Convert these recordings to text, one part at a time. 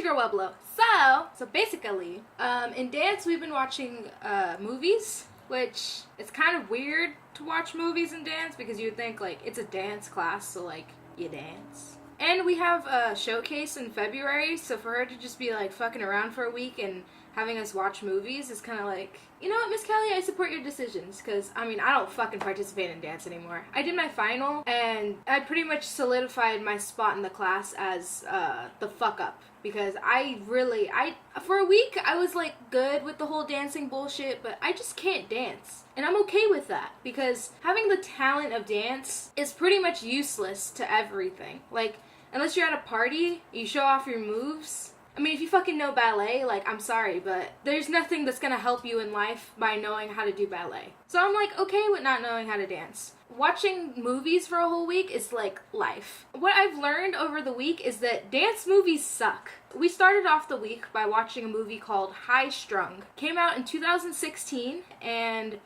your girl Webalo. So basically, in dance we've been watching movies, which it's kind of weird to watch movies in dance because you would think like it's a dance class, so like you dance. And we have a showcase in February, so for her to just be like fucking around for a week and having us watch movies is kind of like, you know what, Miss Kelly, I support your decisions, because, I mean, I don't fucking participate in dance anymore. I did my final, and I pretty much solidified my spot in the class as the fuck up, because for a week, I was, like, good with the whole dancing bullshit, but I just can't dance. And I'm okay with that, because having the talent of dance is pretty much useless to everything. Like, unless you're at a party, you show off your moves. I mean, if you fucking know ballet, like, I'm sorry, but there's nothing that's gonna help you in life by knowing how to do ballet. So I'm, like, okay with not knowing how to dance. Watching movies for a whole week is, like, life. What I've learned over the week is that dance movies suck. We started off the week by watching a movie called High Strung. Came out in 2016, and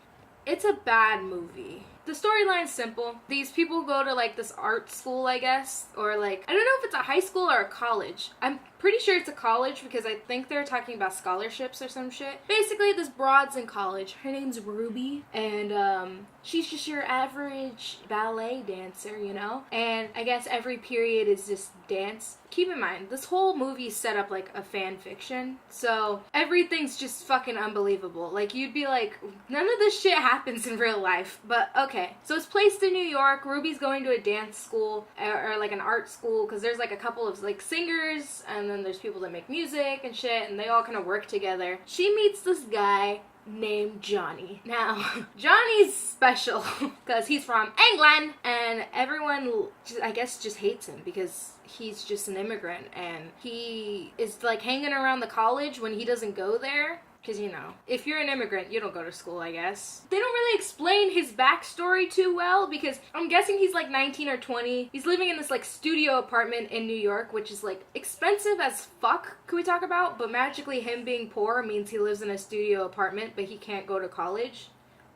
it's a bad movie. The storyline's simple. These people go to, like, this art school, I guess, or, like, I don't know if it's a high school or a college. I'm pretty sure it's a college because I think they're talking about scholarships or some shit. Basically, this broad's in college. Her name's Ruby, and, she's just your average ballet dancer, you know? And I guess every period is just dance. Keep in mind, this whole movie is set up like a fan fiction, so everything's just fucking unbelievable. Like, you'd be like, none of this shit happens in real life, but okay. So it's placed in New York. Ruby's going to a dance school, or like an art school, because there's like a couple of like singers, and then there's people that make music and shit, and they all kind of work together. She meets this guy named Johnny. Now, Johnny's special because he's from England, and everyone, I guess, just hates him because he's just an immigrant, and he is like hanging around the college when he doesn't go there. Because, you know, if you're an immigrant, you don't go to school, I guess. They don't really explain his backstory too well, because I'm guessing he's like 19 or 20. He's living in this like studio apartment in New York, which is like expensive as fuck, could we talk about? But magically him being poor means he lives in a studio apartment, but he can't go to college.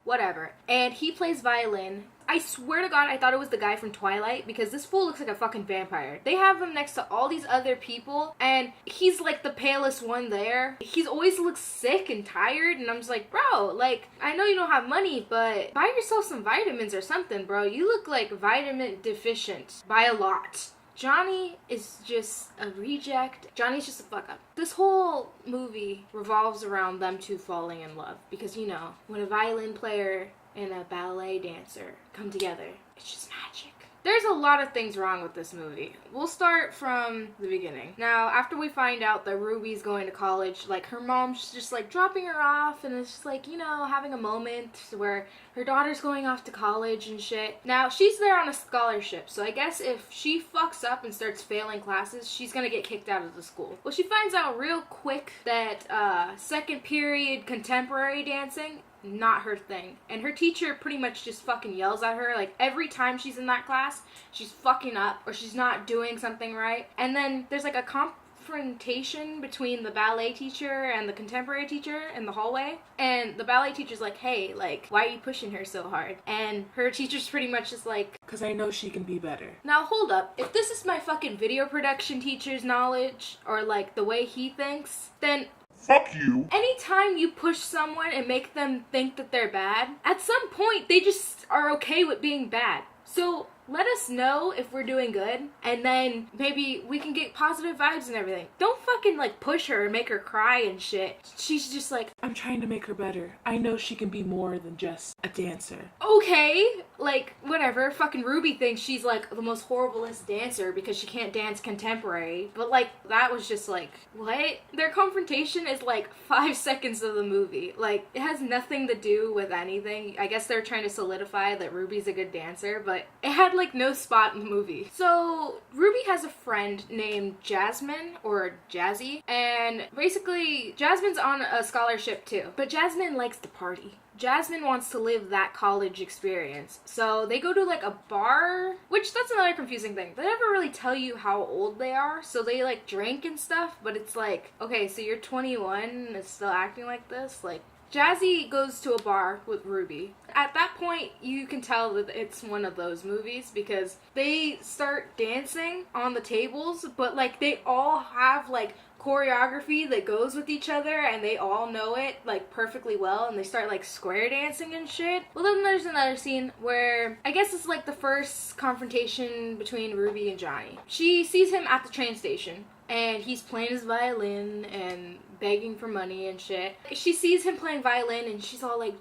Whatever. And he plays violin. I swear to God, I thought it was the guy from Twilight, because this fool looks like a fucking vampire. They have him next to all these other people, and he's like the palest one there. He always looks sick and tired, and I'm just like, bro, like, I know you don't have money, but buy yourself some vitamins or something, bro. You look like vitamin deficient by a lot. Johnny is just a reject. Johnny's just a fuck up. This whole movie revolves around them two falling in love, because, you know, when a violin player and a ballet dancer come together, it's just magic. There's a lot of things wrong with this movie. We'll start from the beginning. Now, after we find out that Ruby's going to college, like, her mom's just, like, dropping her off, and it's just, like, you know, having a moment where her daughter's going off to college and shit. Now, she's there on a scholarship, so I guess if she fucks up and starts failing classes, she's gonna get kicked out of the school. Well, she finds out real quick that, second period contemporary dancing, not her thing. And her teacher pretty much just fucking yells at her, like, every time she's in that class, she's fucking up, or she's not doing something right. And then there's, like, a confrontation between the ballet teacher and the contemporary teacher in the hallway. And the ballet teacher's like, hey, like, why are you pushing her so hard? And her teacher's pretty much just like, because I know she can be better. Now, hold up. If this is my fucking video production teacher's knowledge, or, like, the way he thinks, then fuck you. Anytime you push someone and make them think that they're bad, at some point they just are okay with being bad. So let us know if we're doing good, and then maybe we can get positive vibes and everything. Don't fucking, like, push her and make her cry and shit. She's just like, I'm trying to make her better. I know she can be more than just a dancer. Okay, like, whatever. Fucking Ruby thinks she's, like, the most horriblest dancer because she can't dance contemporary. But, like, that was just like, what? Their confrontation is, like, 5 seconds of the movie. Like, it has nothing to do with anything. I guess they're trying to solidify that Ruby's a good dancer, but it had, like, no spot in the movie. So, Ruby has a friend named Jasmine, or Jazzy, and basically, Jasmine's on a scholarship too. But Jasmine likes to party. Jasmine wants to live that college experience. So they go to like a bar, which that's another confusing thing. They never really tell you how old they are. So they like drink and stuff, but it's like, okay, so you're 21 and still acting like this? Like, Jazzy goes to a bar with Ruby. At that point, you can tell that it's one of those movies because they start dancing on the tables, but like they all have like choreography that goes with each other, and they all know it like perfectly well, and they start like square dancing and shit. Well, then there's another scene where I guess it's like the first confrontation between Ruby and Johnny. She sees him at the train station, and he's playing his violin and begging for money and shit. She sees him playing violin, and she's all like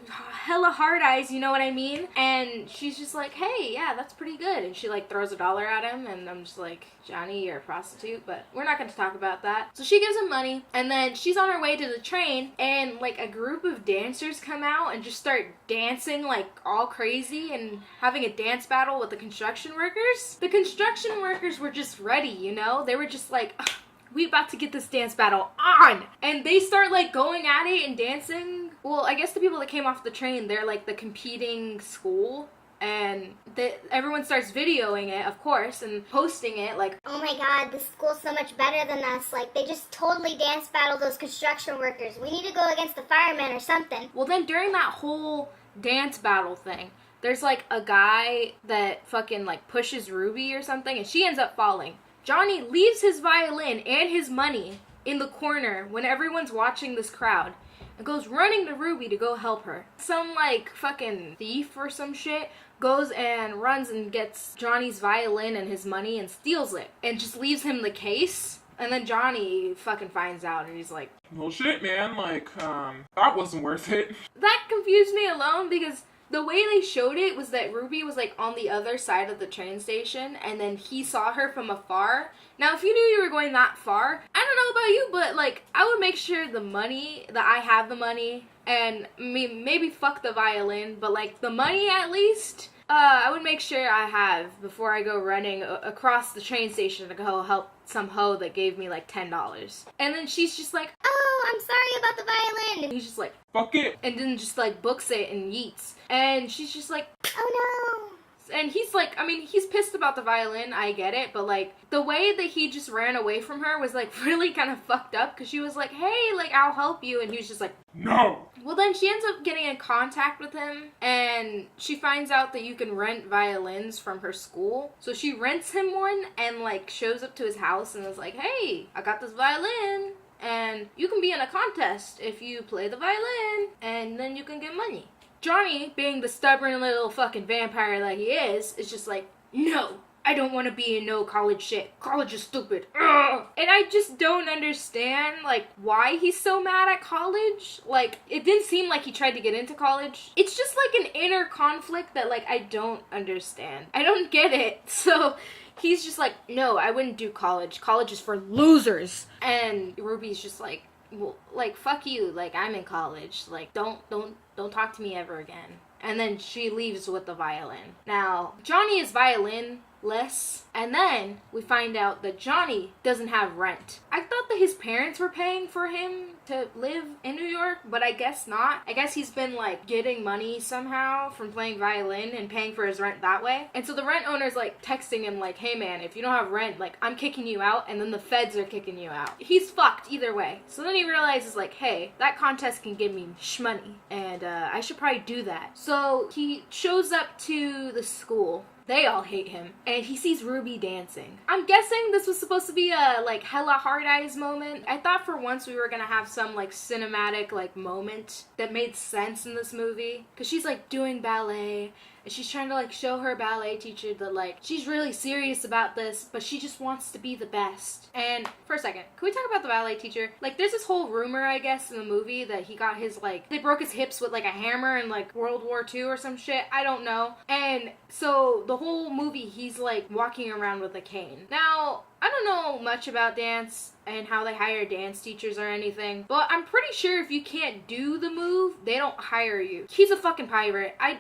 hella hard eyes, you know what I mean? And she's just like, hey, yeah, that's pretty good. And she like throws $1 at him, and I'm just like, Johnny, you're a prostitute, but we're not going to talk about that. So she gives him money, and then she's on her way to the train, and like a group of dancers come out and just start dancing like all crazy and having a dance battle with the construction workers. The construction workers were just ready, you know? They were just like, we about to get this dance battle on! And they start like going at it and dancing. Well, I guess the people that came off the train, they're like the competing school. And everyone starts videoing it, of course, and posting it like, oh my god, this school's so much better than us. Like, they just totally dance battle those construction workers. We need to go against the firemen or something. Well, then during that whole dance battle thing, there's like a guy that fucking like pushes Ruby or something, and she ends up falling. Johnny leaves his violin and his money in the corner when everyone's watching this crowd and goes running to Ruby to go help her. Some like fucking thief or some shit goes and runs and gets Johnny's violin and his money and steals it and just leaves him the case. And then Johnny fucking finds out, and he's like, well, shit, man, like, that wasn't worth it. That confused me alone, because the way they showed it was that Ruby was like on the other side of the train station, and then he saw her from afar. Now, if you knew you were going that far, I don't know about you, but like, I would make sure that I have the money, and maybe fuck the violin, but like the money at least, I would make sure I have before I go running across the train station to go help some hoe that gave me like $10. And then she's just like, oh, I'm sorry about the violin. and he's just like, Fuck it. and then just like books it and yeets. And she's just like, Oh no. and he's like, I mean, he's pissed about the violin, I get it, but like, the way that he just ran away from her was like really kind of fucked up, because she was like, hey, like, I'll help you, and he was just like, No. well, then she ends up getting in contact with him, and she finds out that you can rent violins from her school. So she rents him one and like shows up to his house and is like, hey, I got this violin, and you can be in a contest if you play the violin, and then you can get money. Johnny, being the stubborn little fucking vampire that he is just like, no, I don't want to be in no college shit. College is stupid. Ugh. And I just don't understand, like, why he's so mad at college. Like, it didn't seem like he tried to get into college. It's just like an inner conflict that, like, I don't understand. I don't get it. So he's just like, no, I wouldn't do college. College is for losers. And Ruby's just like, well, like, fuck you. Like, I'm in college. Like, don't talk to me ever again. And then she leaves with the violin. Now, Johnny is violinless, and then we find out that Johnny doesn't have rent. I thought that his parents were paying for him to live in New York, but I guess not. I guess he's been like getting money somehow from playing violin and paying for his rent that way. And so the rent owner's like texting him like, hey man, if you don't have rent, like, I'm kicking you out, and then the feds are kicking you out. He's fucked either way. So then he realizes like, hey, that contest can give me shmoney, and I should probably do that. So he shows up to the school. They all hate him, and he sees Ruby dancing. I'm guessing this was supposed to be a like hella hard eyes moment. I thought for once we were gonna have some like cinematic like moment that made sense in this movie, because she's like doing ballet, and she's trying to like show her ballet teacher that like she's really serious about this, but she just wants to be the best. And for a second, can we talk about the ballet teacher? Like, there's this whole rumor, I guess, in the movie that he got his like, they broke his hips with like a hammer in like World War II or some shit. I don't know. And so the whole movie he's like walking around with a cane. Now, I don't know much about dance and how they hire dance teachers or anything, but I'm pretty sure if you can't do the move, they don't hire you. He's a fucking pirate. I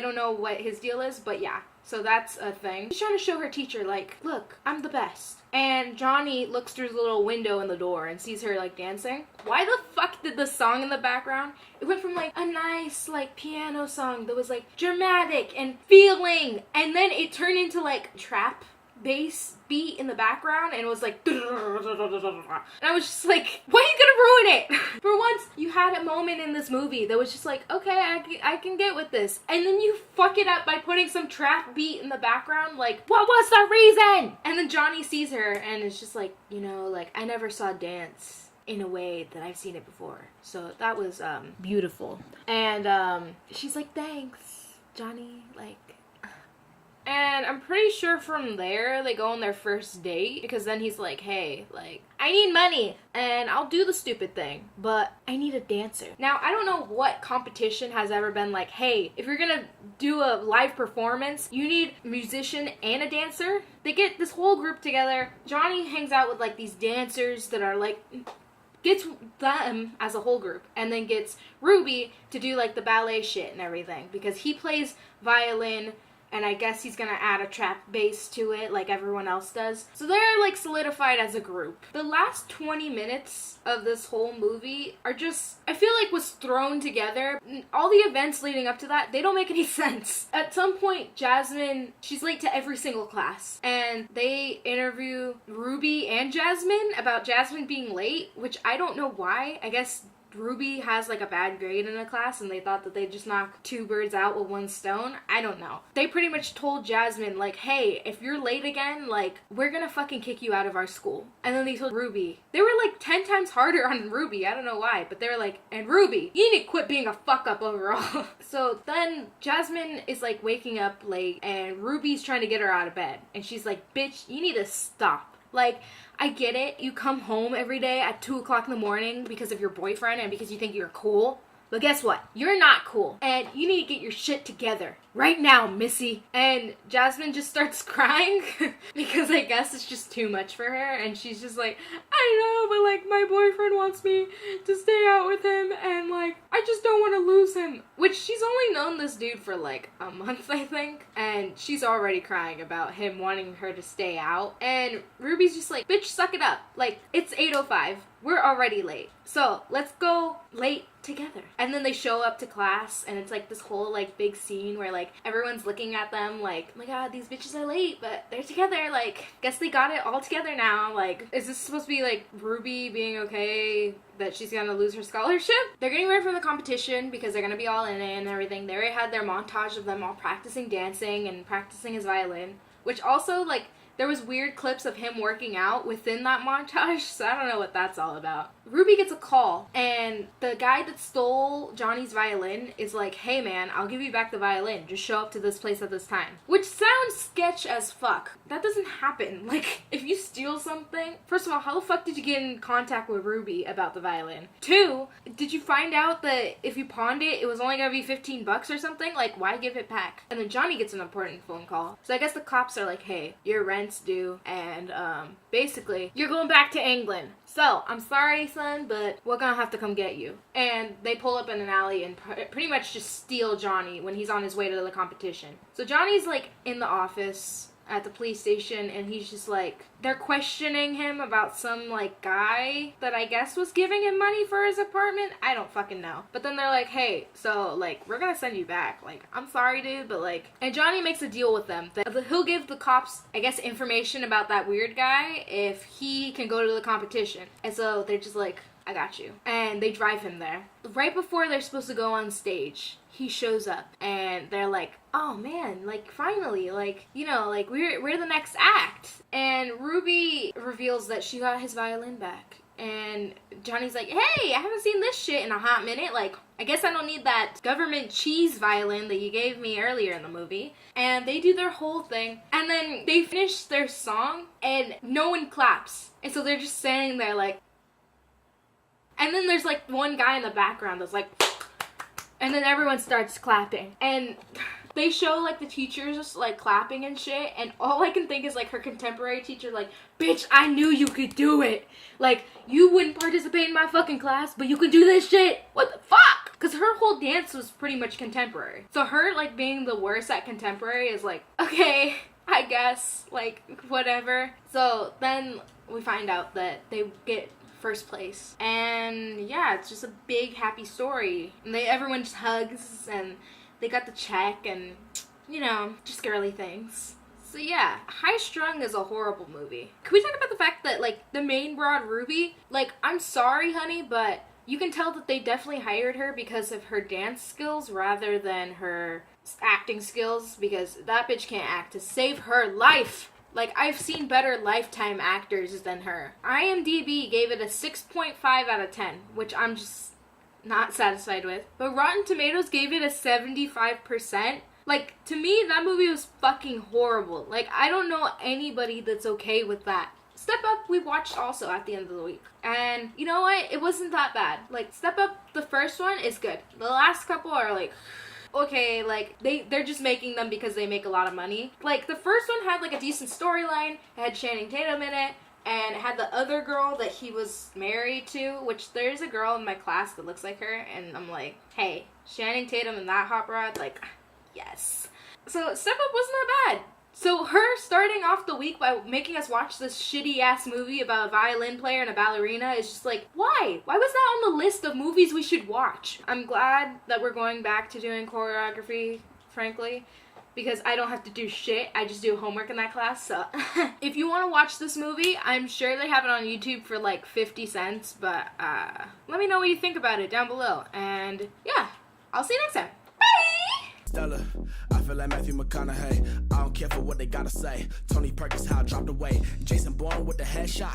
don't know what his deal is, but yeah. So that's a thing. She's trying to show her teacher, like, look, I'm the best. And Johnny looks through the little window in the door and sees her, like, dancing. Why the fuck did the song in the background? It went from, like, a nice, like, piano song that was, like, dramatic and feeling. And then it turned into, like, trap bass beat in the background, and it was like, and I was just like, why are you gonna ruin it? For once, you had a moment in this movie that was just like, okay, I can get with this, and then you fuck it up by putting some trap beat in the background, like, what was the reason? And then Johnny sees her, and it's just like, you know, like, I never saw dance in a way that I've seen it before. So that was beautiful. And she's like, thanks, Johnny, like. And I'm pretty sure from there they go on their first date, because then he's like, hey, like, I need money and I'll do the stupid thing, but I need a dancer. Now, I don't know what competition has ever been like, hey, if you're gonna do a live performance, you need a musician and a dancer. They get this whole group together. Johnny hangs out with like these dancers that are like, gets them as a whole group, and then gets Ruby to do like the ballet shit and everything, because he plays violin, and I guess he's gonna add a trap bass to it like everyone else does. So they're like solidified as a group. The last 20 minutes of this whole movie are just, I feel like, was thrown together. All the events leading up to that, they don't make any sense. At some point, Jasmine, she's late to every single class, and they interview Ruby and Jasmine about Jasmine being late, which I don't know why. I guess Ruby has like a bad grade in a class, and they thought that they'd just knock two birds out with one stone. I don't know. They pretty much told Jasmine, like, hey, if you're late again, like, we're gonna fucking kick you out of our school. And then they told Ruby. They were like 10 times harder on Ruby. I don't know why, but they were like, and Ruby, you need to quit being a fuck up overall. So then Jasmine is like waking up late, and Ruby's trying to get her out of bed. And she's like, bitch, you need to stop. Like, I get it. You come home every day at 2 o'clock in the morning because of your boyfriend and because you think you're cool. But guess what? You're not cool. And you need to get your shit together. Right now, Missy. And Jasmine just starts crying because I guess it's just too much for her. And she's just like, I know, but like my boyfriend wants me to stay out with him. And like, I just don't want to lose him. Which she's only known this dude for like a month, I think. And she's already crying about him wanting her to stay out. And Ruby's just like, bitch, suck it up. Like, it's 8:05. We're already late. So let's go late together. And then they show up to class, and it's like this whole like big scene where like everyone's looking at them like, oh my god, these bitches are late, but they're together. Like, guess they got it all together now. Like, is this supposed to be like Ruby being okay that she's gonna lose her scholarship? They're getting ready for the competition because they're gonna be all in it and everything. They already had their montage of them all practicing dancing and practicing his violin, which also like, there was weird clips of him working out within that montage, so I don't know what that's all about. Ruby gets a call, and the guy that stole Johnny's violin is like, hey man, I'll give you back the violin. Just show up to this place at this time. Which sounds sketch as fuck. That doesn't happen. Like, if you steal something, first of all, how the fuck did you get in contact with Ruby about the violin? 2, did you find out that if you pawned it, it was only gonna be $15 or something? Like, why give it back? And then Johnny gets an important phone call. So I guess the cops are like, hey, your rent's due, and basically, you're going back to England. So, I'm sorry, son, but we're gonna have to come get you. And they pull up in an alley and pretty much just steal Johnny when he's on his way to the competition. So Johnny's like in the office at the police station, and he's just like, they're questioning him about some like guy that I guess was giving him money for his apartment. I don't fucking know. But then they're like, hey, so like, we're gonna send you back. Like, I'm sorry, dude, but like, and Johnny makes a deal with them that he'll give the cops, I guess, information about that weird guy if he can go to the competition. And so they're just like, I got you. And they drive him there. Right before they're supposed to go on stage, he shows up, and they're like, oh man, like, finally, like, you know, like, we're the next act. And Ruby reveals that she got his violin back. And Johnny's like, hey, I haven't seen this shit in a hot minute. Like, I guess I don't need that government cheese violin that you gave me earlier in the movie. And they do their whole thing. And then they finish their song, and no one claps. And so they're just standing there like, and then there's like one guy in the background that's like, and then everyone starts clapping. And they show like the teachers just like clapping and shit, and all I can think is like her contemporary teacher like, bitch, I knew you could do it. Like, you wouldn't participate in my fucking class, but you can do this shit. What the fuck? Because her whole dance was pretty much contemporary. So her like being the worst at contemporary is like, okay, I guess, like, whatever. So then we find out that they get first place, and yeah, it's just a big happy story, and everyone just hugs, and they got the check, and you know, just girly things. So yeah, High Strung is a horrible movie. Can we talk about the fact that, like, the main broad, Ruby, like, I'm sorry, honey, but you can tell that they definitely hired her because of her dance skills rather than her acting skills, because that bitch can't act to save her life. Like, I've seen better Lifetime actors than her. IMDb gave it a 6.5 out of 10, which I'm just not satisfied with. But Rotten Tomatoes gave it a 75%. Like, to me, that movie was fucking horrible. Like, I don't know anybody that's okay with that. Step Up, we watched also at the end of the week. And you know what? It wasn't that bad. Like, Step Up, the first one, is good. The last couple are like, okay, like, they're just making them because they make a lot of money. Like, the first one had, like, a decent storyline. It had Channing Tatum in it. And it had the other girl that he was married to, which there's a girl in my class that looks like her. And I'm like, hey, Channing Tatum and that hot rod, like, yes. So Step Up wasn't that bad. So her starting off the week by making us watch this shitty ass movie about a violin player and a ballerina is just like, why? Why was that on the list of movies we should watch? I'm glad that we're going back to doing choreography, frankly, because I don't have to do shit. I just do homework in that class. So if you want to watch this movie, I'm sure they have it on YouTube for like 50 cents, but let me know what you think about it down below. And yeah, I'll see you next time. Bye! Stella, I feel like Matthew McConaughey. I don't care for what they gotta say. Tony Perkins, how I dropped away. Jason Bourne with the headshot.